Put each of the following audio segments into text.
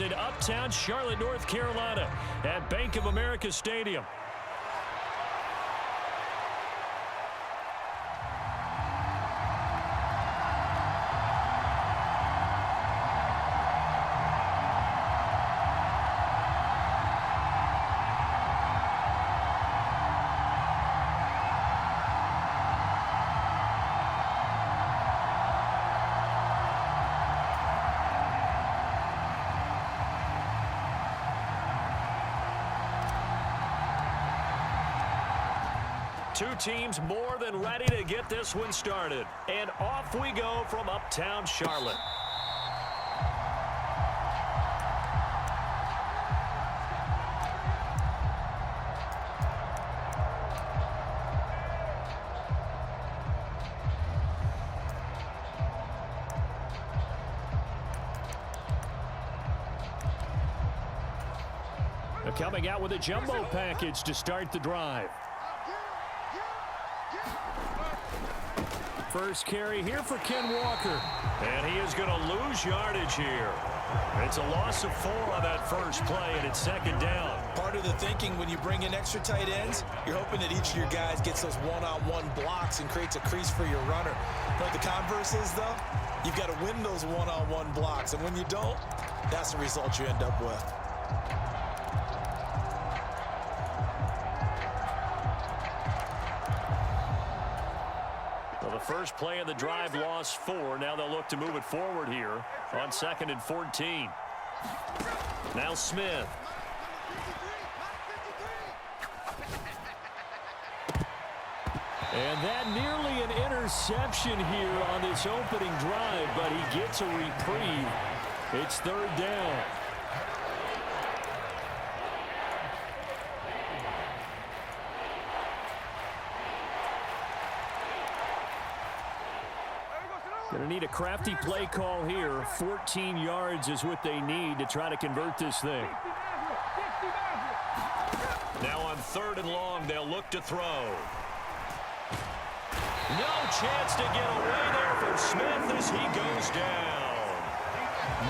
In uptown Charlotte, North Carolina at Bank of America Stadium. Two teams more than ready to get this one started. And off we go from uptown Charlotte. They're coming out with a jumbo package to start the drive. First carry here for Ken Walker. And he is going to lose yardage here. It's a loss of 4 on that first play, and it's second down. Part of the thinking when you bring in extra tight ends, you're hoping that each of your guys gets those one-on-one blocks and creates a crease for your runner. But the converse is, though, you've got to win those one-on-one blocks. And when you don't, that's the result you end up with. First play of the drive, lost 4. Now they'll look to move it forward here on 2nd and 14. Now Smith. And that nearly an interception here on this opening drive, but he gets a reprieve. It's 3rd down. Going to need a crafty play call here. 14 yards is what they need to try to convert this thing. Now on 3rd and long, they'll look to throw. No chance to get away there from Smith as he goes down.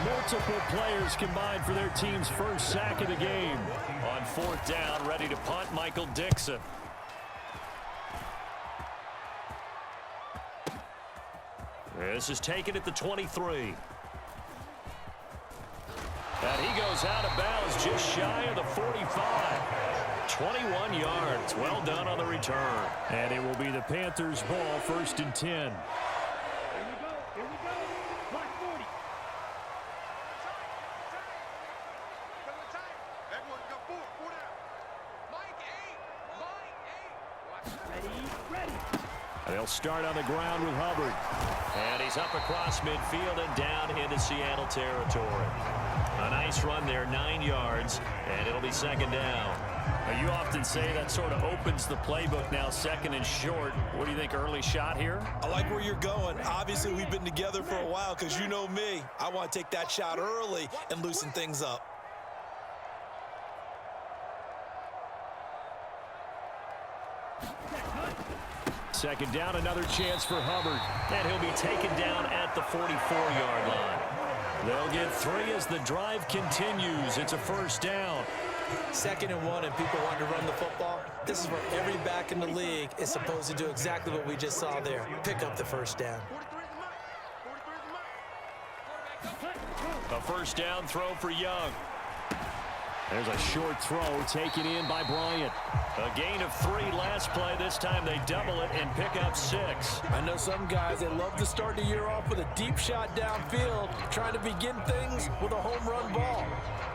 Multiple players combined for their team's first sack of the game. On 4th down, ready to punt, Michael Dixon. This is taken at the 23. And he goes out of bounds just shy of the 45. 21 yards. Well done on the return. And it will be the Panthers' ball, 1st and 10. Here we go. Clock 40. Ready. They'll start on the ground with Hubbard. And he's up across midfield and down into Seattle territory. A nice run there, 9 yards, and it'll be 2nd down. Now, you often say that sort of opens the playbook now, 2nd and short. What do you think, early shot here? I like where you're going. Obviously, we've been together for a while because you know me. I want to take that shot early and loosen things up. Second down, another chance for Hubbard. And he'll be taken down at the 44-yard line. They'll get 3 as the drive continues. It's a 1st down. 2nd and 1, and people want to run the football. This is where every back in the league is supposed to do exactly what we just saw there. Pick up the 1st down. A 1st down throw for Young. There's a short throw taken in by Bryant. A gain of 3 last play. This time they double it and pick up 6. I know some guys, they love to start the year off with a deep shot downfield, trying to begin things with a home run ball.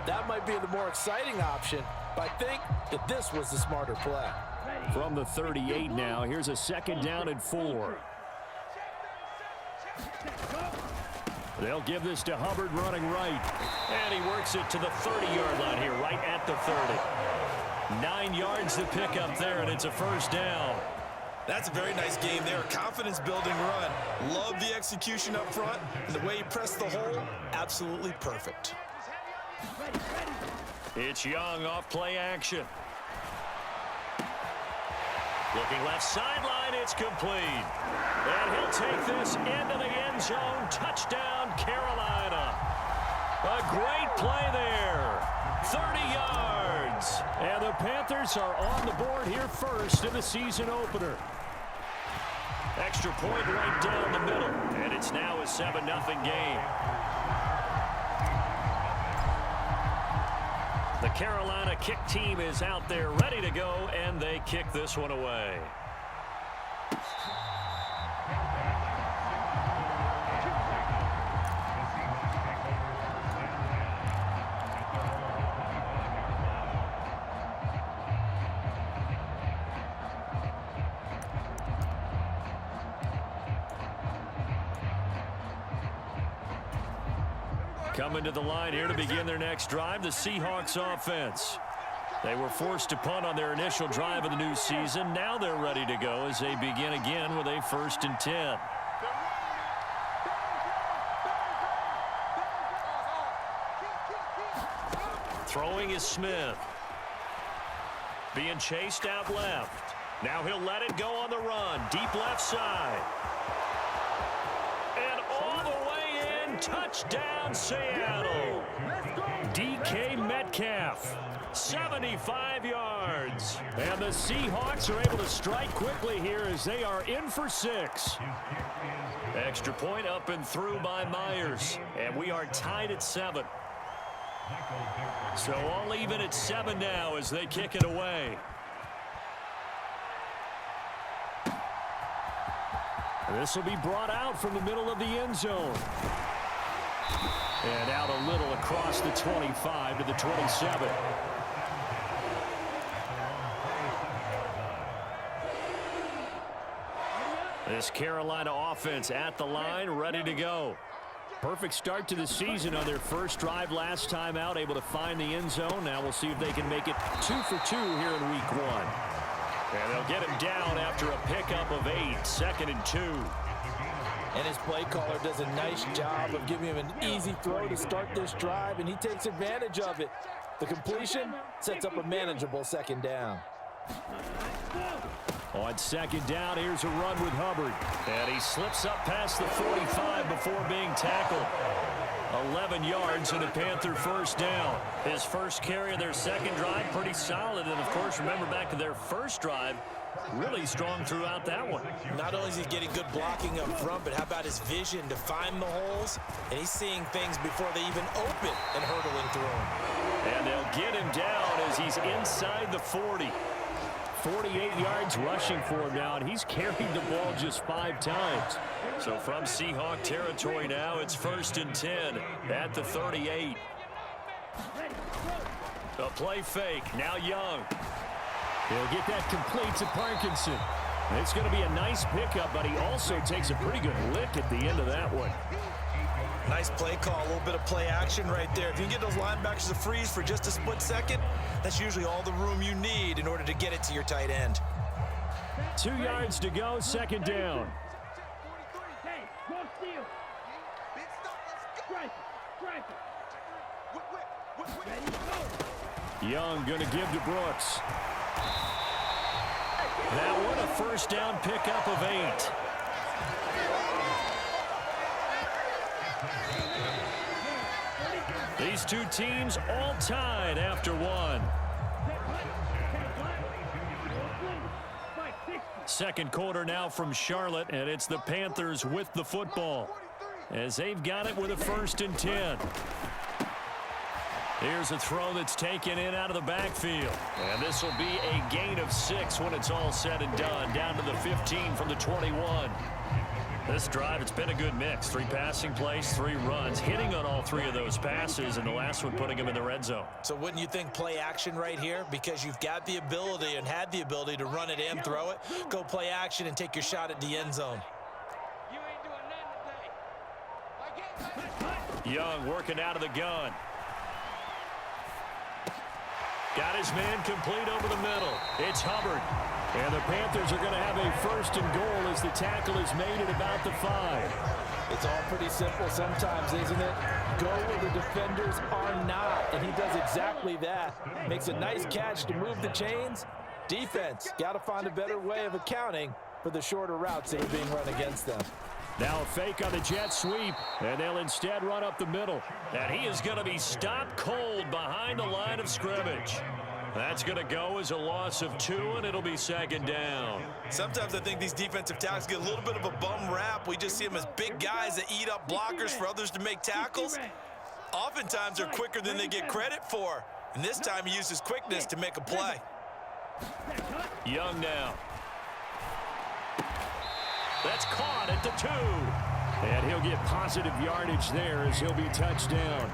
That might be the more exciting option, but I think that this was the smarter play. From the 38 now, here's a 2nd down and 4. They'll give this to Hubbard running right. And he works it to the 30-yard line here, right at the 30. 9 yards to pick up there, and it's a 1st down. That's a very nice game there. Confidence-building run. Love the execution up front. And the way he pressed the hole, absolutely perfect. It's Young off play action. Looking left sideline, it's complete. And he'll take this into the end zone. Touchdown, Carolina. A great play there. 30 yards. And the Panthers are on the board here first in the season opener. Extra point right down the middle. And it's now a 7-0 game. The Carolina kick team is out there ready to go, and they kick this one away. Coming to the line here to begin their next drive, the Seahawks offense. They were forced to punt on their initial drive of the new season. Now they're ready to go as they begin again with a 1st and 10. Throwing is Smith. Being chased out left. Now he'll let it go on the run. Deep left side. And all the way in. Touchdown, Seattle. DK Metcalf. 75 yards. And the Seahawks are able to strike quickly here as they are in for 6. Extra point up and through by Myers. And we are tied at 7. So all even at 7 now as they kick it away. This will be brought out from the middle of the end zone. And out a little across the 25 to the 27. This Carolina offense at the line, ready to go. Perfect start to the season on their first drive last time out, able to find the end zone. Now we'll see if they can make it 2 for 2 here in week 1. And they'll get him down after a pickup of 8, 2nd and 2. And his play caller does a nice job of giving him an easy throw to start this drive, and he takes advantage of it. The completion sets up a manageable 2nd down. On 2nd down, here's a run with Hubbard. And he slips up past the 45 before being tackled. 11 yards and a Panther 1st down. His first carry of their 2nd drive, pretty solid. And, of course, remember back to their 1st drive, really strong throughout that one. Not only is he getting good blocking up front, but how about his vision to find the holes? And he's seeing things before they even open and hurdling through them. And they'll get him down as he's inside the 40. 48 yards rushing for him now, and he's carried the ball just 5 times. So from Seahawk territory now, it's 1st and 10 at the 38. A play fake. Now Young. He'll get that complete to Parkinson. It's going to be a nice pickup, but he also takes a pretty good lick at the end of that one. Nice play call, a little bit of play action right there. If you can get those linebackers to freeze for just a split second, that's usually all the room you need in order to get it to your tight end. 2 yards to go, 2nd down. Hey, one steal. Young going to give to Brooks. That one a 1st down pickup of 8. These two teams all tied after 1. 2nd quarter now from Charlotte, and it's the Panthers with the football as they've got it with a 1st and 10. Here's a throw that's taken in out of the backfield. And this will be a gain of 6 when it's all said and done, down to the 15 from the 21. This drive, it's been a good mix. 3 passing plays, 3 runs, hitting on all 3 of those passes, and the last one putting him in the red zone. So wouldn't you think play action right here? Because you've got the ability and had the ability to run it and throw it. Go play action and take your shot at the end zone. Young working out of the gun. Got his man complete over the middle. It's Hubbard. And the Panthers are going to have a 1st and goal as the tackle is made at about the 5. It's all pretty simple sometimes, isn't it? Go where the defenders are not, and he does exactly that. Makes a nice catch to move the chains. Defense, got to find a better way of accounting for the shorter routes that are being run against them. Now a fake on the jet sweep, and they'll instead run up the middle. And he is going to be stopped cold behind the line of scrimmage. That's going to go as a loss of 2, and it'll be second down. Sometimes I think these defensive tackles get a little bit of a bum rap. We just see them as big guys that eat up blockers for others to make tackles. Oftentimes they're quicker than they get credit for. And this time he used his quickness to make a play. Young now. That's caught at the 2. And he'll get positive yardage there as he'll be touched down.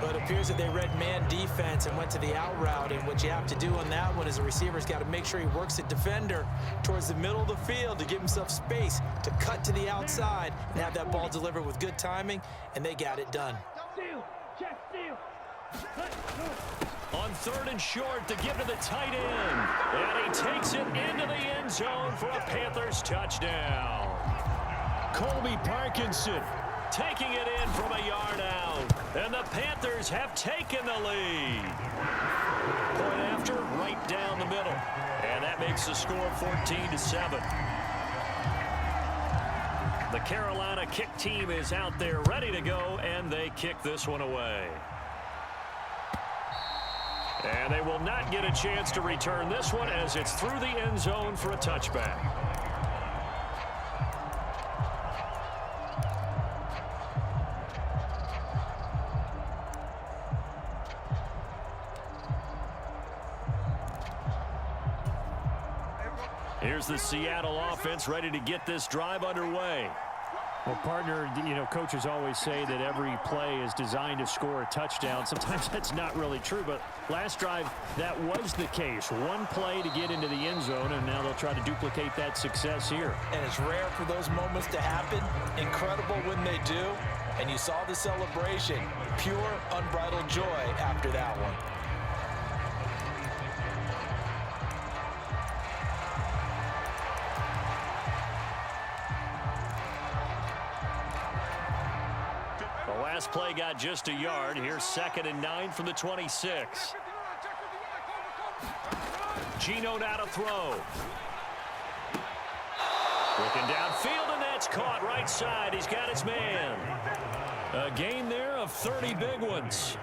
But it appears that they read man defense and went to the out route. And what you have to do on that one is the receiver's got to make sure he works the defender towards the middle of the field to give himself space to cut to the outside and have that ball delivered with good timing, and they got it done. On 3rd and short, to give to the tight end. And he takes it into the end zone for a Panthers touchdown. Colby Parkinson taking it in from a yard out. And the Panthers have taken the lead. Point after, right down the middle. And that makes the score 14-7. The Carolina kick team is out there ready to go, and they kick this one away. And they will not get a chance to return this one as it's through the end zone for a touchback. Here's the Seattle offense ready to get this drive underway. Well, partner, coaches always say that every play is designed to score a touchdown. Sometimes that's not really true, but last drive, that was the case. One play to get into the end zone, and now they'll try to duplicate that success here. And it's rare for those moments to happen. Incredible when they do. And you saw the celebration. Pure, unbridled joy after that one. Last play got just a yard. Here's 2nd and 9 from the 26. Gino now to throw. Looking downfield, and that's caught right side. He's got his man. A gain there of 30 big ones.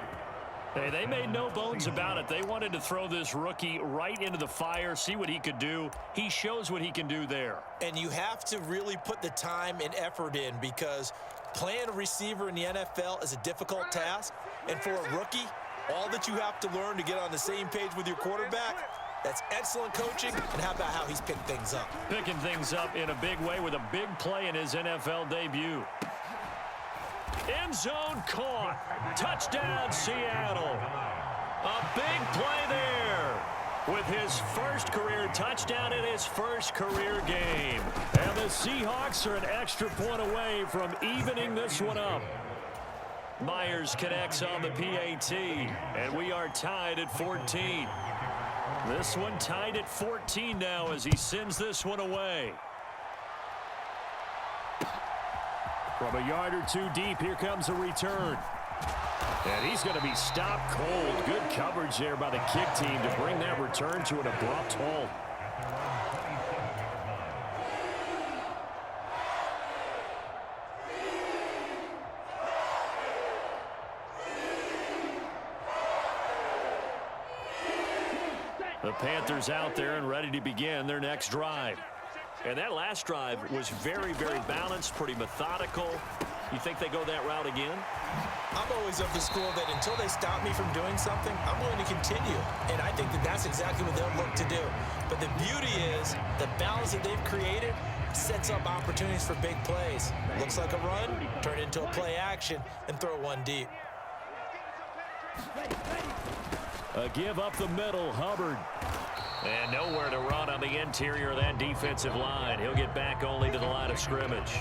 Hey, they made no bones about it. They wanted to throw this rookie right into the fire, see what he could do. He shows what he can do there. And you have to really put the time and effort in, because playing a receiver in the NFL is a difficult task. And for a rookie, all that you have to learn to get on the same page with your quarterback, that's excellent coaching. And how about how he's picked things up? Picking things up in a big way with a big play in his NFL debut. End zone caught. Touchdown, Seattle. A big play there with his first career touchdown in his first career game. And the Seahawks are an extra point away from evening this one up. Myers connects on the PAT, and we are tied at 14. This one tied at 14 now as he sends this one away. From a yard or two deep, here comes a return. And he's going to be stopped cold. Good coverage there by the kick team to bring that return to an abrupt halt. The Panthers out there and ready to begin their next drive. And that last drive was very, very balanced, pretty methodical. You think they go that route again? I'm always of the school that until they stop me from doing something, I'm going to continue. And I think that that's exactly what they'll look to do. But the beauty is the balance that they've created sets up opportunities for big plays. Looks like a run, turn it into a play action, and throw one deep. A give up the middle, Hubbard. And nowhere to run on the interior of that defensive line. He'll get back only to the line of scrimmage.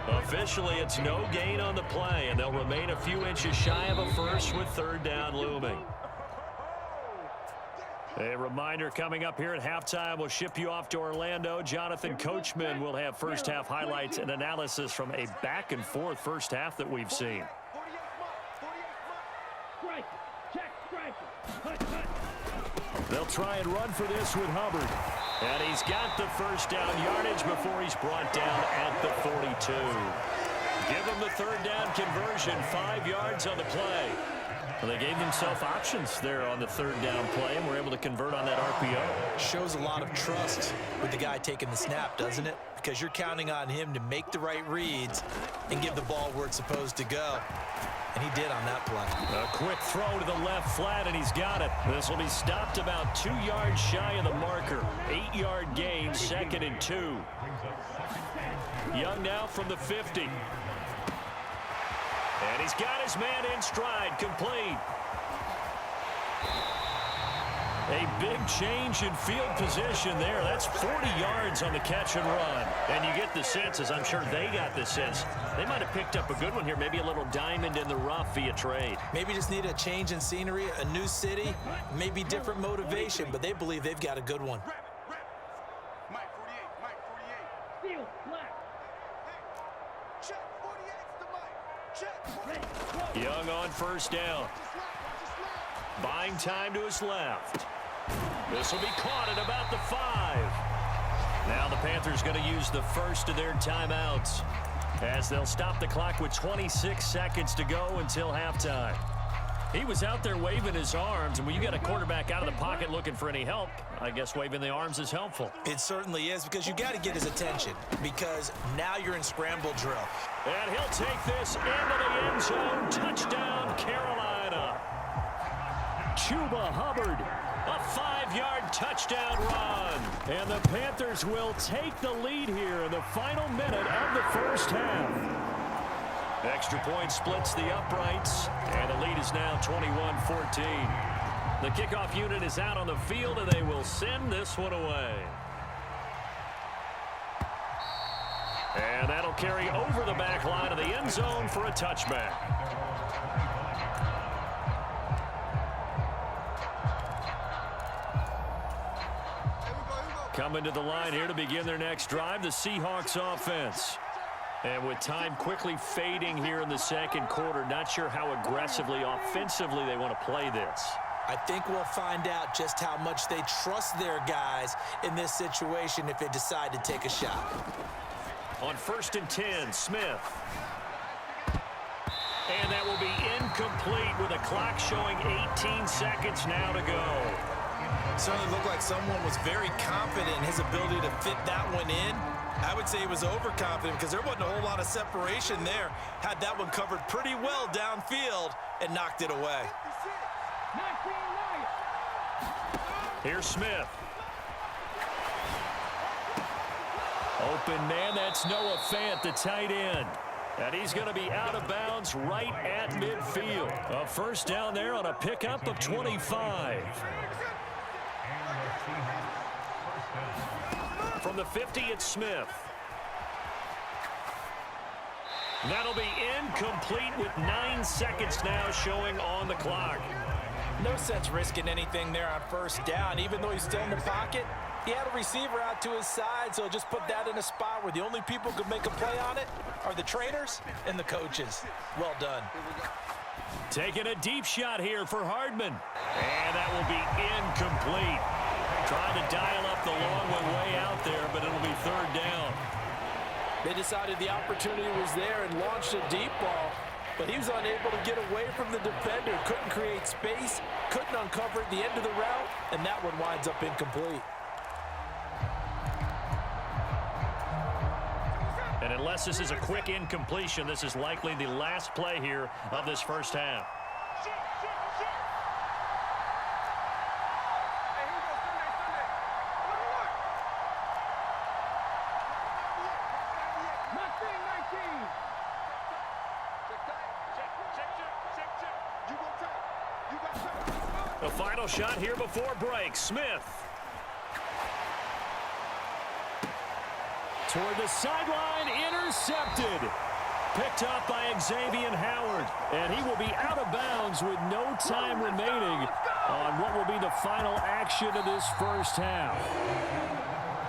Officially, it's no gain on the play, and they'll remain a few inches shy of a first with 3rd down looming. A reminder coming up here at halftime, we'll ship you off to Orlando. Jonathan Coachman will have first half highlights and analysis from a back and forth first half that we've seen. Check, striker. Hut, hut. They'll try and run for this with Hubbard. And he's got the first down yardage before he's brought down at the 42. Give him the third down conversion, 5 yards on the play. Well, they gave themselves options there on the third down play and were able to convert on that RPO. Shows a lot of trust with the guy taking the snap, doesn't it? Because you're counting on him to make the right reads and give the ball where it's supposed to go. And he did on that play. A quick throw to the left flat, and he's got it. This will be stopped about 2 yards shy of the marker. 8-yard gain, 2nd and 2. Young now from the 50. And he's got his man in stride, complete. A big change in field position there. That's 40 yards on the catch and run. And you get the sense, as I'm sure they got the sense, they might have picked up a good one here, maybe a little diamond in the rough via trade. Maybe just need a change in scenery, a new city, maybe different motivation, but they believe they've got a good one. Steal, flat. Young on first down. Buying time to his left. This will be caught at about the 5. Now the Panthers going to use the first of their timeouts as they'll stop the clock with 26 seconds to go until halftime. He was out there waving his arms, and when you got a quarterback out of the pocket looking for any help, I guess waving the arms is helpful. It certainly is, because you got to get his attention, because now you're in scramble drill. And he'll take this into the end zone. Touchdown, Carolina. Chuba Hubbard, a 5-yard touchdown run. And the Panthers will take the lead here in the final minute of the first half. Extra point splits the uprights, and the lead is now 21-14. The kickoff unit is out on the field, and they will send this one away. And that'll carry over the back line of the end zone for a touchback. Coming to the line here to begin their next drive, the Seahawks offense. And with time quickly fading here in the second quarter, not sure how aggressively, offensively they want to play this. I think we'll find out just how much they trust their guys in this situation if they decide to take a shot. On 1st and 10, Smith. And that will be incomplete with a clock showing 18 seconds now to go. Certainly looked like someone was very confident in his ability to fit that one in. I would say he was overconfident because there wasn't a whole lot of separation there. Had that one covered pretty well downfield and knocked it away. Here's Smith. Open man, that's Noah Fant, the tight end. And he's going to be out of bounds right at midfield. A first down there on a pickup of 25. From the 50, it's Smith. That'll be incomplete with 9 seconds now showing on the clock. No sense risking anything there on first down. Even though he's still in the pocket, he had a receiver out to his side, so just put that in a spot where the only people who could make a play on it are the trainers and the coaches. Well done. Taking a deep shot here for Hardman. And that will be incomplete. Trying to dial up the long one way out there, but it'll be third down. They decided the opportunity was there and launched a deep ball, but he was unable to get away from the defender. Couldn't create space, couldn't uncover at the end of the route, and that one winds up incomplete. And unless this is a quick incompletion, this is likely the last play here of this first half. The final shot here before break. Smith. Toward the sideline, intercepted. Picked up by Xavier Howard. And he will be out of bounds with no time remaining on what will be the final action of this first half.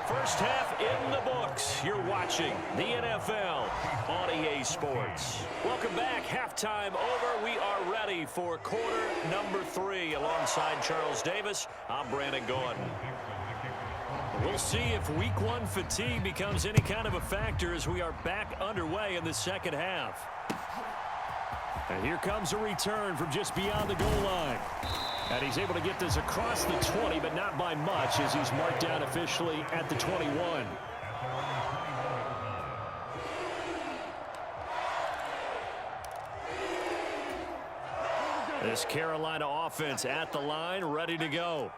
First half in the books. You're watching the NFL on EA Sports. Welcome back. Halftime over. We are ready for quarter number 3. Alongside Charles Davis, I'm Brandon Gordon. We'll see if week 1 fatigue becomes any kind of a factor as we are back underway in the second half. And here comes a return from just beyond the goal line. And he's able to get this across the 20, but not by much as he's marked down officially at the 21. This Carolina offense at the line, ready to go.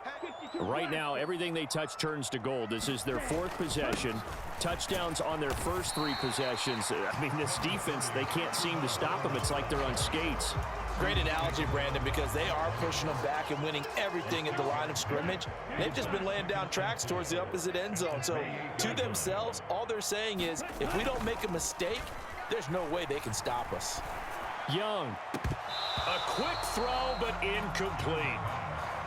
Right now, everything they touch turns to gold. This is their 4th possession. Touchdowns on their first 3 possessions. I mean, this defense, they can't seem to stop them. It's like they're on skates. Great analogy, Brandon, because they are pushing them back and winning everything at the line of scrimmage. They've just been laying down tracks towards the opposite end zone. So to themselves, all they're saying is, if we don't make a mistake, there's no way they can stop us. Young. A quick throw, but incomplete.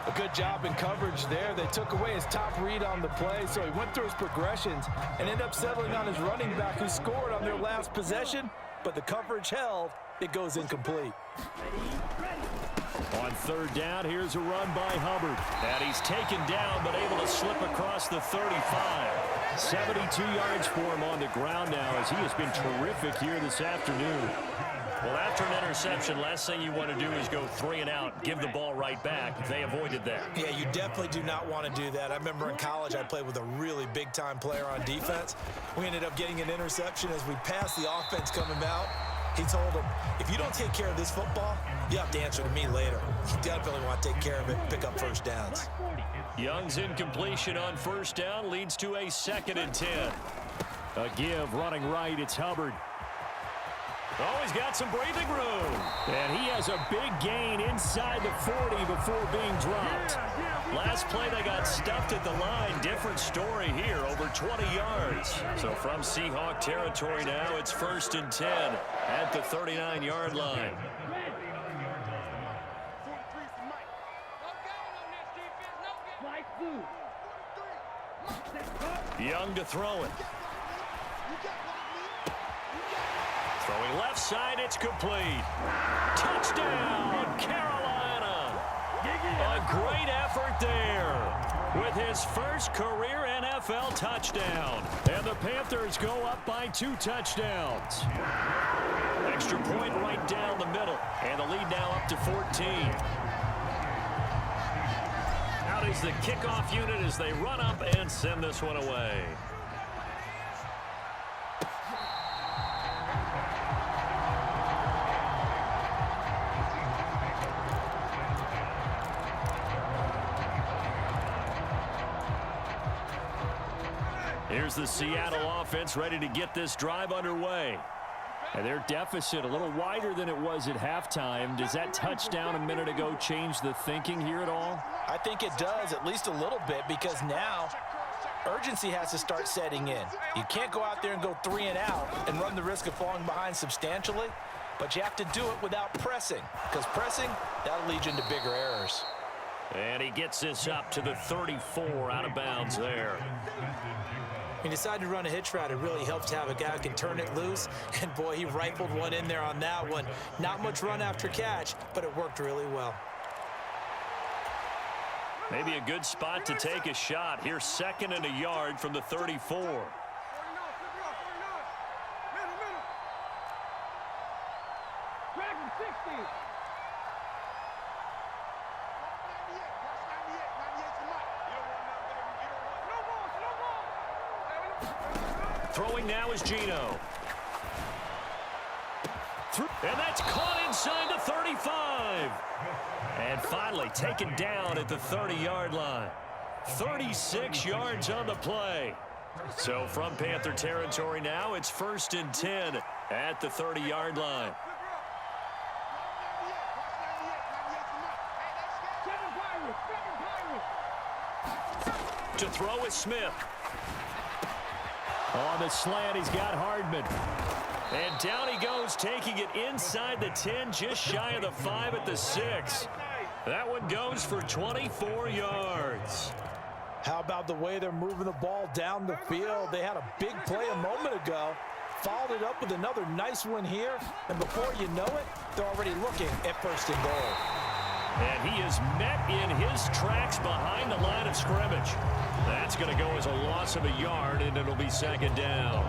A good job in coverage there. They took away his top read on the play, so he went through his progressions and ended up settling on his running back who scored on their last possession, but the coverage held. It goes incomplete. On 3rd down, here's a run by Hubbard. And he's taken down, but able to slip across the 35. 72 yards for him on the ground now as he has been terrific here this afternoon. Well, after an interception, last thing you want to do is go 3 and out, give the ball right back. They avoided that. Yeah, you definitely do not want to do that. I remember in college I played with a really big-time player on defense. We ended up getting an interception as we passed the offense coming out. He told him, if you don't take care of this football, you have to answer to me later. You definitely want to take care of it, pick up first downs. Young's incompletion on 1st down leads to a 2nd and 10. A give running right, it's Hubbard. Oh, he's got some breathing room. And he has a big gain inside the 40 before being dropped. Last play, they got stuffed at the line. Different story here, over 20 yards. So from Seahawk territory now, it's 1st and 10 at the 39-yard line. Young to throw it. Throwing left side, it's complete. Touchdown, Carolina. A great effort there with his first career NFL touchdown. And the Panthers go up by 2 touchdowns. Extra point right down the middle. And the lead now up to 14. Out is the kickoff unit as they run up and send this one away. Here's the Seattle offense ready to get this drive underway. And their deficit a little wider than it was at halftime. Does that touchdown a minute ago change the thinking here at all? I think it does, at least a little bit, because now urgency has to start setting in. You can't go out there and go 3 and out and run the risk of falling behind substantially, but you have to do it without pressing, because pressing, that'll lead you into bigger errors. And he gets this up to the 34, out of bounds there. He decided to run a hitch route. It really helps to have a guy who can turn it loose. And, boy, he rifled one in there on that one. Not much run after catch, but it worked really well. Maybe a good spot to take a shot. Here's 2nd and a yard from the 34. Dragon 60. Throwing now is Geno. And that's caught inside the 35. And finally taken down at the 30-yard line. 36 yards on the play. So from Panther territory now, it's 1st and 10 at the 30-yard line. To throw is Smith. On the slant, he's got Hardman. And down he goes, taking it inside the 10, just shy of the 5 at the 6. That one goes for 24 yards. How about the way they're moving the ball down the field? They had a big play a moment ago. Followed it up with another nice one here. And before you know it, they're already looking at 1st and goal. And he is met in his tracks behind the line of scrimmage. That's going to go as a loss of a yard, and it'll be 2nd down.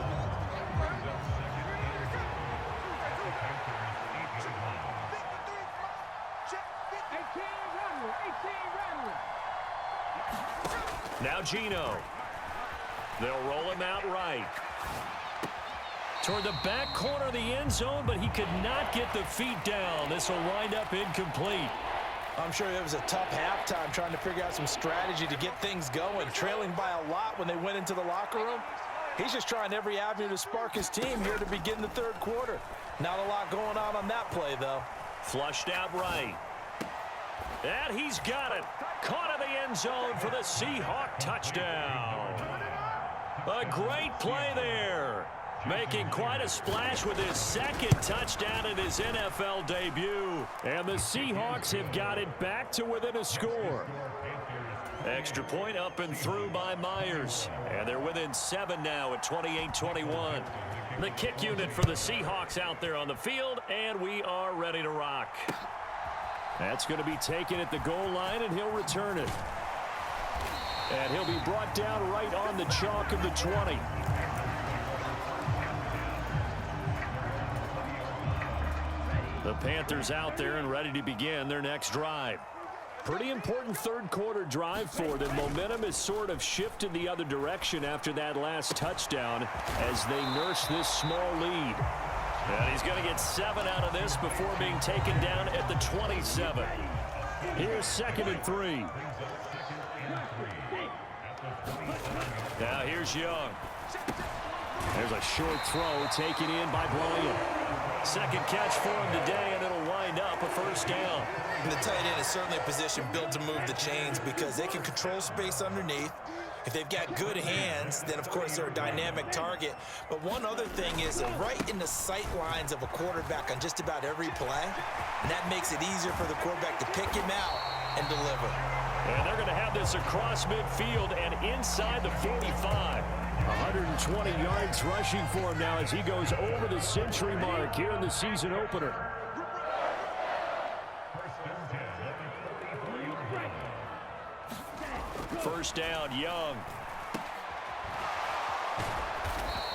Now Gino. They'll roll him out right. Toward the back corner of the end zone, but he could not get the feet down. This will wind up incomplete. I'm sure it was a tough halftime trying to figure out some strategy to get things going. Trailing by a lot when they went into the locker room. He's just trying every avenue to spark his team here to begin the 3rd quarter. Not a lot going on that play, though. Flushed out right. And he's got it. Caught in the end zone for the Seahawks touchdown. A great play there. Making quite a splash with his 2nd touchdown in his NFL debut. And the Seahawks have got it back to within a score. Extra point up and through by Myers. And they're within 7 now at 28-21. The kick unit for the Seahawks out there on the field, and we are ready to rock. That's going to be taken at the goal line, and he'll return it. And he'll be brought down right on the chalk of the 20. The Panthers out there and ready to begin their next drive. Pretty important 3rd quarter drive for them. Momentum has sort of shifted the other direction after that last touchdown as they nurse this small lead. And he's going to get 7 out of this before being taken down at the 27. Here's 2nd and 3. Now here's Young. There's a short throw taken in by Bryant. 2nd catch for him today, and it'll wind up a 1st down. And the tight end is certainly a position built to move the chains because they can control space underneath. If they've got good hands, then, of course, they're a dynamic target. But one other thing is they're right in the sight lines of a quarterback on just about every play. And that makes it easier for the quarterback to pick him out and deliver. And they're going to have this across midfield and inside the 45. 120 yards rushing for him now as he goes over the century mark here in the season opener. First down, Young.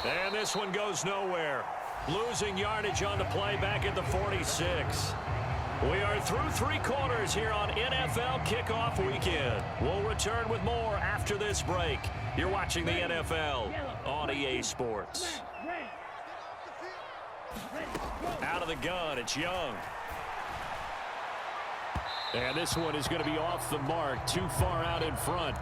And this one goes nowhere. Losing yardage on the play back at the 46. We are through 3 quarters here on NFL Kickoff Weekend. We'll return with more after this break. You're watching the NFL on EA Sports. Out of the gun, it's Young. And this one is going to be off the mark, too far out in front.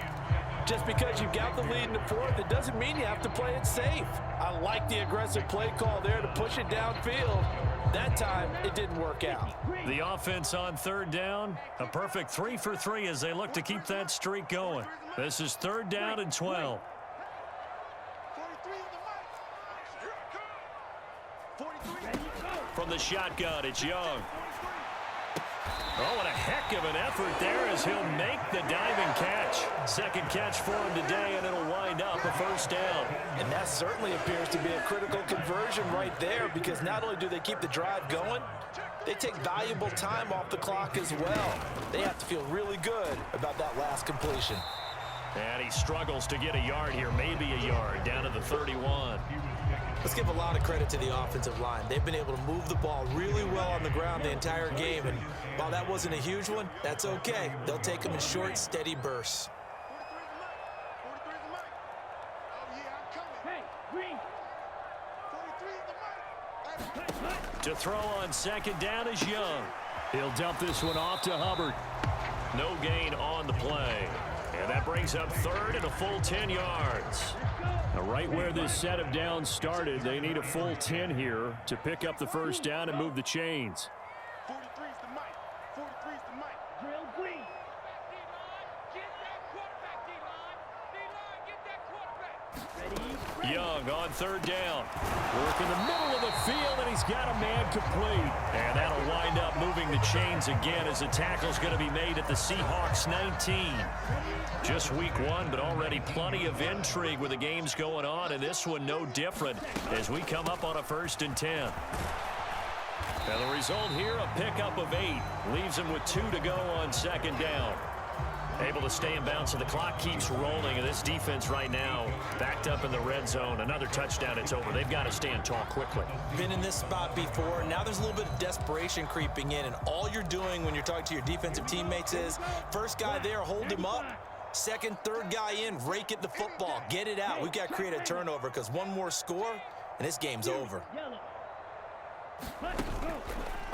Just because you've got the lead in the 4th, it doesn't mean you have to play it safe. I like the aggressive play call there to push it downfield. That time, it didn't work out. The offense on 3rd down, a perfect 3 for 3 as they look to keep that streak going. This is 3rd down and 12. From the shotgun, it's Young. Oh, what a heck of an effort there as he'll make the diving catch. 2nd catch for him today, and it'll wind up a 1st down. And that certainly appears to be a critical conversion right there because not only do they keep the drive going, they take valuable time off the clock as well. They have to feel really good about that last completion. And he struggles to get a yard here, maybe a yard, down to the 31. Let's give a lot of credit to the offensive line. They've been able to move the ball really well on the ground the entire game. And while that wasn't a huge one, that's okay. They'll take them in short, steady bursts. To throw on 2nd down is Young. He'll dump this one off to Hubbard. No gain on the play. And that brings up 3rd and a full 10 yards. Now, right where this set of downs started, they need a full 10 here to pick up the 1st down and move the chains. 43 is the mic. 43 is the mic. Drill green. Get that quarterback, D-line. D-line, get that quarterback. Ready, Young on third down. Work in the middle of the field, and he's got a man complete. And that'll wind up moving the chains again as the tackle's going to be made at the Seahawks 19. Just week one, but already plenty of intrigue with the games going on, and this one no different as we come up on a 1st and 10. And the result here, a pickup of 8. Leaves him with 2 to go on 2nd down. Able to stay in bounds, so the clock keeps rolling, and this defense right now backed up in the red zone. Another touchdown, it's over. They've got to stand tall quickly. Been in this spot before. Now there's a little bit of desperation creeping in, and all you're doing when you're talking to your defensive teammates is, first guy there, hold him up. Second, third guy in, rake at the football. Get it out. We've got to create a turnover because one more score, and this game's over.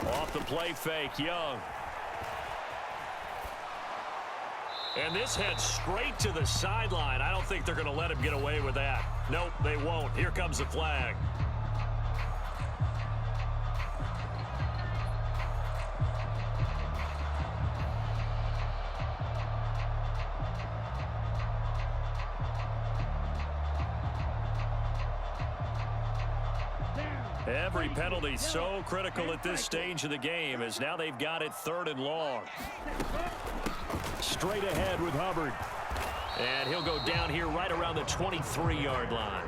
Off the play fake, Young. And this heads straight to the sideline. I don't think they're going to let him get away with that. Nope, they won't. Here comes the flag. Every penalty so critical at this stage of the game as now they've got it 3rd and long. Straight ahead with Hubbard. And he'll go down here right around the 23-yard line.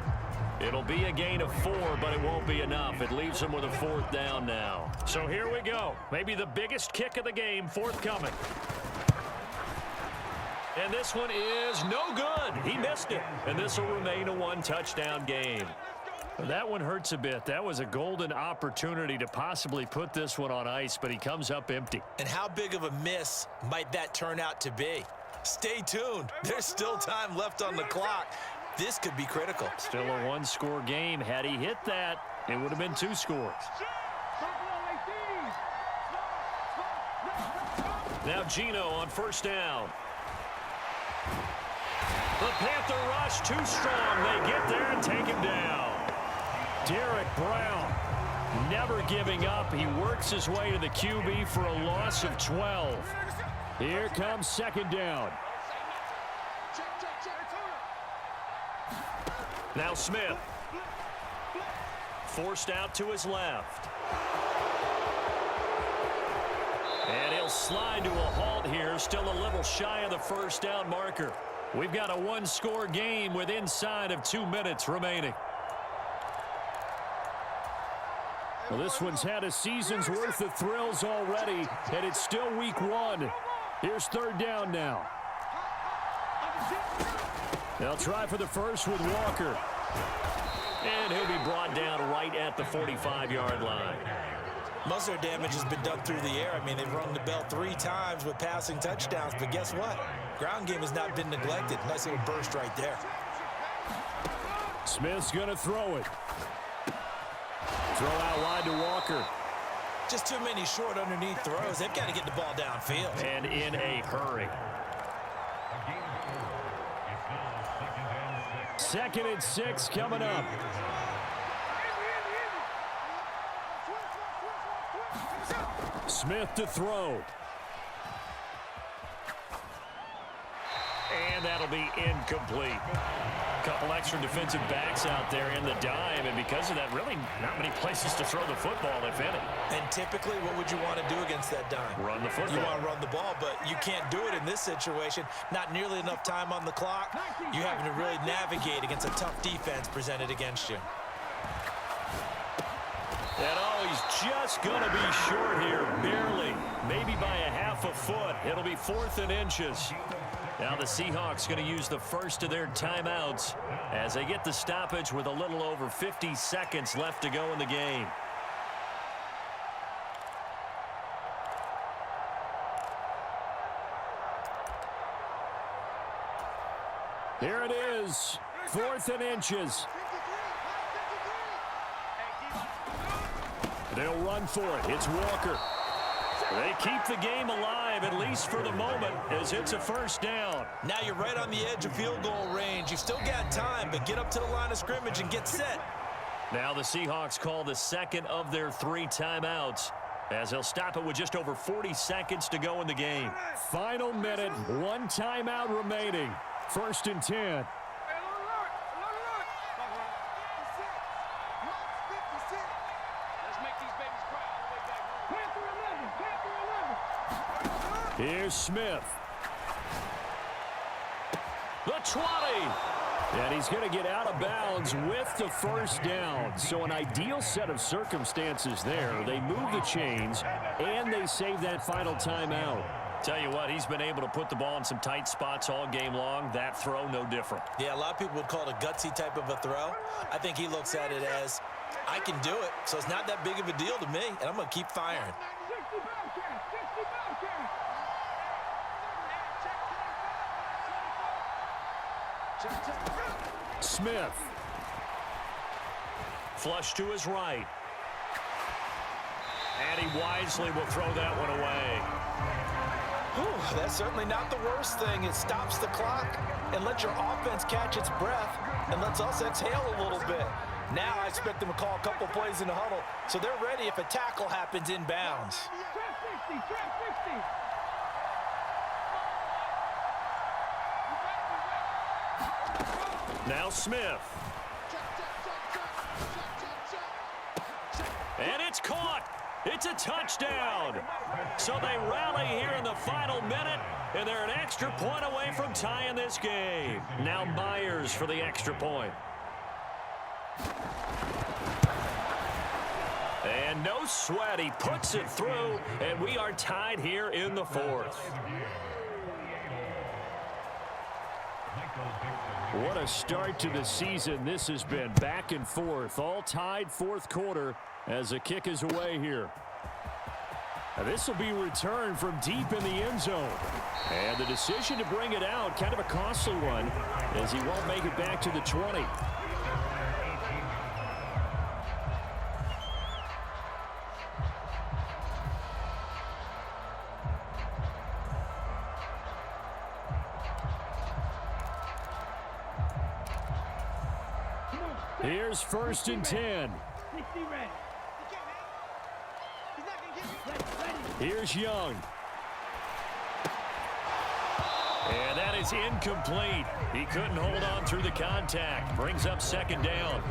It'll be a gain of 4, but it won't be enough. It leaves him with a 4th down now. So here we go. Maybe the biggest kick of the game forthcoming. And this one is no good. He missed it. And this will remain a 1-touchdown game. That one hurts a bit. That was a golden opportunity to possibly put this one on ice, but he comes up empty. And how big of a miss might that turn out to be? Stay tuned. There's still time left on the clock. This could be critical. Still a 1-score game. Had he hit that, it would have been 2 scores. Now Gino on 1st down. The Panther rush too strong. They get there and take him down. Derek Brown never giving up. He works his way to the QB for a loss of 12. Here comes 2nd down. Now Smith. Forced out to his left. And he'll slide to a halt here. Still a little shy of the 1st down marker. We've got a 1-score game with inside of 2 minutes remaining. Well, this one's had a season's worth of thrills already, and it's still week 1. Here's 3rd down now. They'll try for the first with Walker. And he'll be brought down right at the 45-yard line. Most of their damage has been done through the air. I mean, they've rung the bell 3 times with passing touchdowns, but guess what? Ground game has not been neglected. Nice little burst right there. Smith's going to throw it. Throw out wide to Walker. Just too many short underneath throws. They've got to get the ball downfield. And in a hurry. 2nd and 6 coming up. Smith to throw. And that'll be incomplete. Couple extra defensive backs out there in the dime, and because of that, really not many places to throw the football, if any. And typically, what would you want to do against that dime? Run the football. You want to run the ball, but you can't do it in this situation. Not nearly enough time on the clock. You're having to really navigate against a tough defense presented against you. And oh, he's just going to be short here, barely. Maybe by a half a foot. It'll be 4th and inches. Now the Seahawks going to use the first of their timeouts as they get the stoppage with a little over 50 seconds left to go in the game. Here it is, 4th and inches. They'll run for it. It's Walker. They keep the game alive, at least for the moment, as it's a 1st down. Now you're right on the edge of field goal range. You've still got time, but get up to the line of scrimmage and get set. Now the Seahawks call the 2nd of their 3 timeouts as they'll stop it with just over 40 seconds to go in the game. Final minute, 1 timeout remaining. 1st and 10. Here's Smith. The 20. And he's going to get out of bounds with the first down. So an ideal set of circumstances there. They move the chains, and they save that final timeout. Tell you what, he's been able to put the ball in some tight spots all game long. That throw, no different. Yeah, a lot of people would call it a gutsy type of a throw. I think he looks at it as, I can do it, so it's not that big of a deal to me, and I'm going to keep firing. 60 Bobcats, 60 Bobcats. Smith. Flush to his right. And he wisely will throw that one away. Whew, that's certainly not the worst thing. It stops the clock and lets your offense catch its breath and lets us exhale a little bit. Now I expect them to call a couple plays in the huddle so they're ready if a tackle happens inbounds. Trap 60, trap 60. Now Smith. And it's caught. It's a touchdown. So they rally here in the final minute, and they're an extra point away from tying this game. Now Myers for the extra point. And no sweat. He puts it through, and we are tied here in the fourth. What a start to the season this has been. Back and forth, all tied fourth quarter as the kick is away here. Now this will be returned from deep in the end zone. And the decision to bring it out, kind of a costly one, as he won't make it back to the 20. Here's 1st and 10. 60 ready. Here's Young. And that is incomplete. He couldn't hold on through the contact. Brings up 2nd down.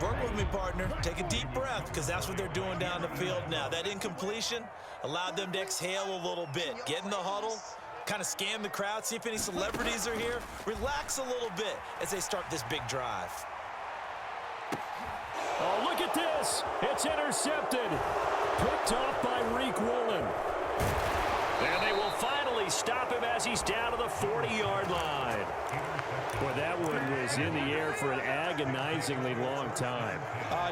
Work with me, partner. Take a deep breath, because that's what they're doing down the field now. That incompletion allowed them to exhale a little bit. Get in the huddle, kind of scan the crowd, see if any celebrities are here. Relax a little bit as they start this big drive. Oh, look at this. It's intercepted. Picked off by Reek Woolen. And they will finally stop him as he's down to the 40-yard line. Boy, that one was in the air for an agonizingly long time.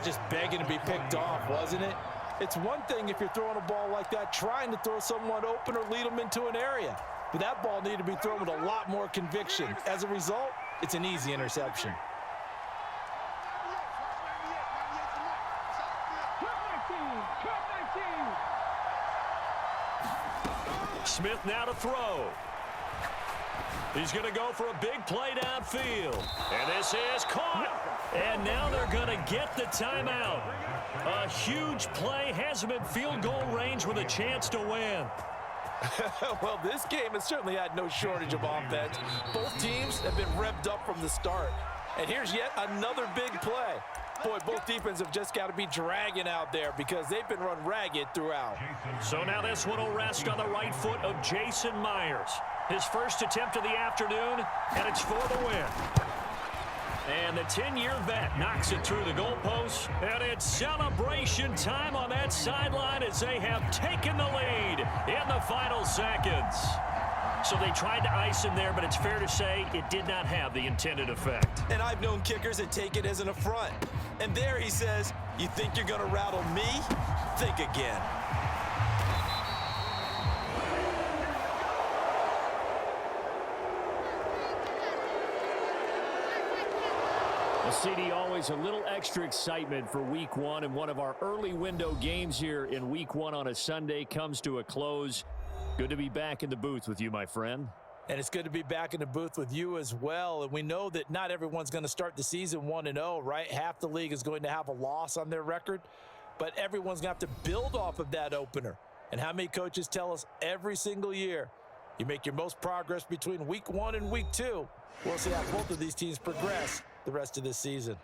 Just begging to be picked off, wasn't it? It's one thing if you're throwing a ball like that, trying to throw someone open or lead them into an area. But that ball needed to be thrown with a lot more conviction. As a result, it's an easy interception. Smith now to throw. He's going to go for a big play downfield. And this is caught. And now they're going to get the timeout. A huge play has him in field goal range with a chance to win. Well, this game has certainly had no shortage of offense. Both teams have been revved up from the start. And here's yet another big play. Boy, both defenses have just got to be dragging out there because they've been run ragged throughout. So now this one will rest on the right foot of Jason Myers. His first attempt of the afternoon, and it's for the win. And the 10-year vet knocks it through the goalpost, and it's celebration time on that sideline as they have taken the lead in the final seconds. So they tried to ice him there, but it's fair to say it did not have the intended effect. And I've known kickers that take it as an affront. And there he says, you think you're going to rattle me? Think again. Well, CD, always a little extra excitement for week one, and one of our early window games here in week one on a Sunday comes to a close. Good to be back in the booth with you, my friend. And it's good to be back in the booth with you as well. And we know that not everyone's going to start the season 1-0, right? Half the league is going to have a loss on their record, but everyone's going to have to build off of that opener. And how many coaches tell us every single year, you make your most progress between week 1 and week 2. We'll see how both of these teams progress the rest of this season.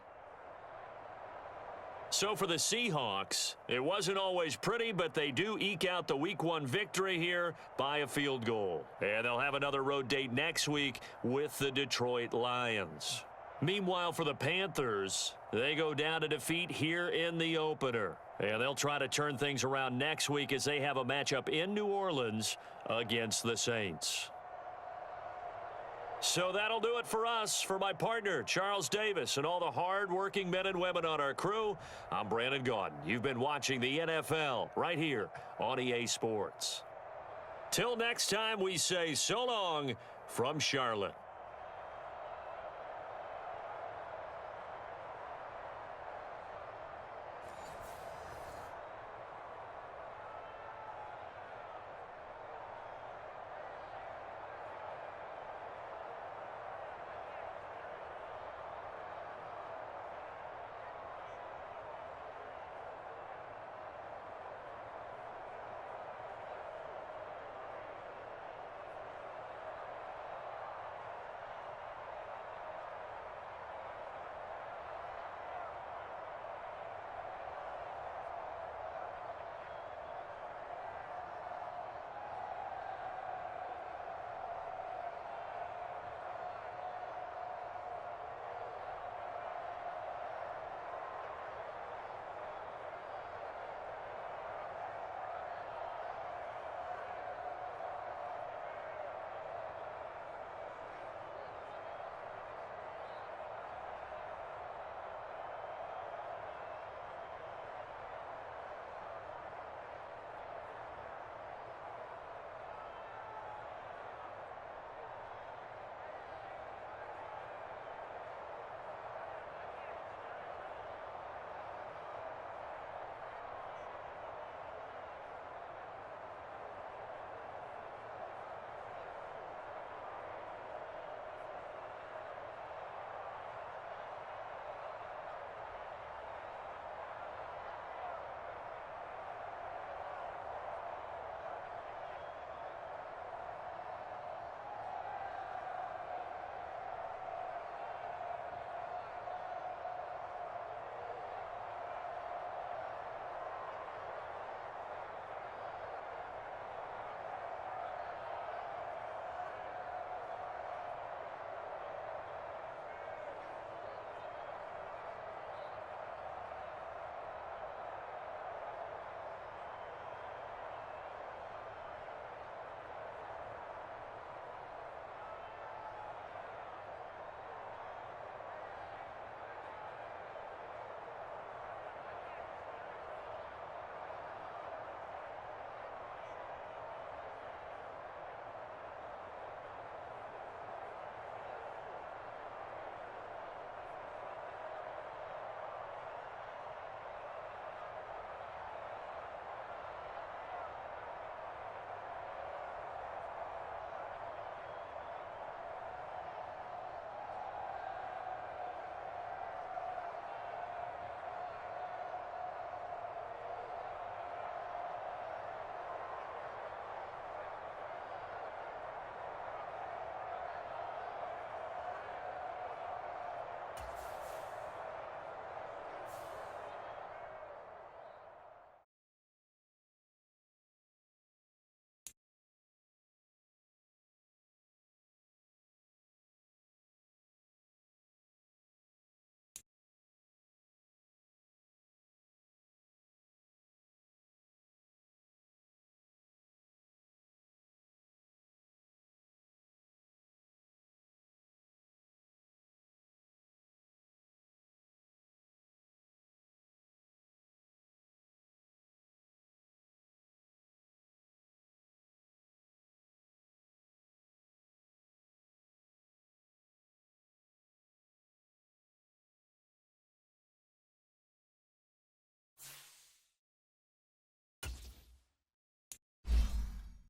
So for the Seahawks, it wasn't always pretty, but they do eke out the Week 1 victory here by a field goal. And they'll have another road date next week with the Detroit Lions. Meanwhile, for the Panthers, they go down to defeat here in the opener. And they'll try to turn things around next week as they have a matchup in New Orleans against the Saints. So that'll do it for us. For my partner, Charles Davis, and all the hard-working men and women on our crew, I'm Brandon Gaudin. You've been watching the NFL right here on EA Sports. Till next time, we say so long from Charlotte.